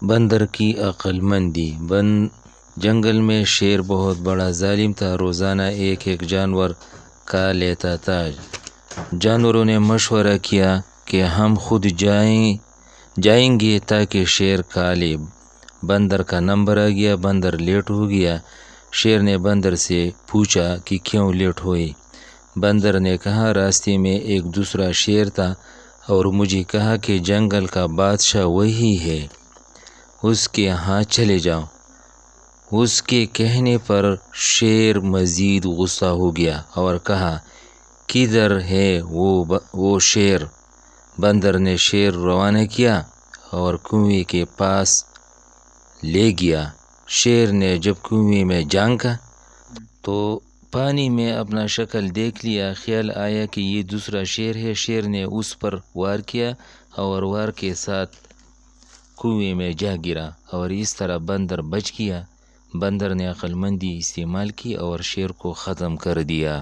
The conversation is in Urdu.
بندر کی عقل مندی۔ جنگل میں شیر بہت بڑا ظالم تھا، روزانہ ایک ایک جانور کا لیتا تھا۔ جانوروں نے مشورہ کیا کہ ہم خود جائیں گے تاکہ شیر کھا لے۔ بندر کا نمبر آ گیا، بندر لیٹ ہو گیا۔ شیر نے بندر سے پوچھا کہ کیوں لیٹ ہوئی؟ بندر نے کہا راستے میں ایک دوسرا شیر تھا اور مجھے کہا کہ جنگل کا بادشاہ وہی ہے، اس کے ہاں چلے جاؤ۔ اس کے کہنے پر شیر مزید غصہ ہو گیا اور کہا کدھر ہے وہ شیر؟ بندر نے شیر روانہ کیا اور کنویں کے پاس لے گیا۔ شیر نے جب کنویں میں جھانکا تو پانی میں اپنا شکل دیکھ لیا۔ خیال آیا کہ یہ دوسرا شیر ہے۔ شیر نے اس پر وار کیا اور وار کے ساتھ کنویں میں جا گرا اور اس طرح بندر بچ گیا۔ بندر نے عقل مندی استعمال کی اور شیر کو ختم کر دیا۔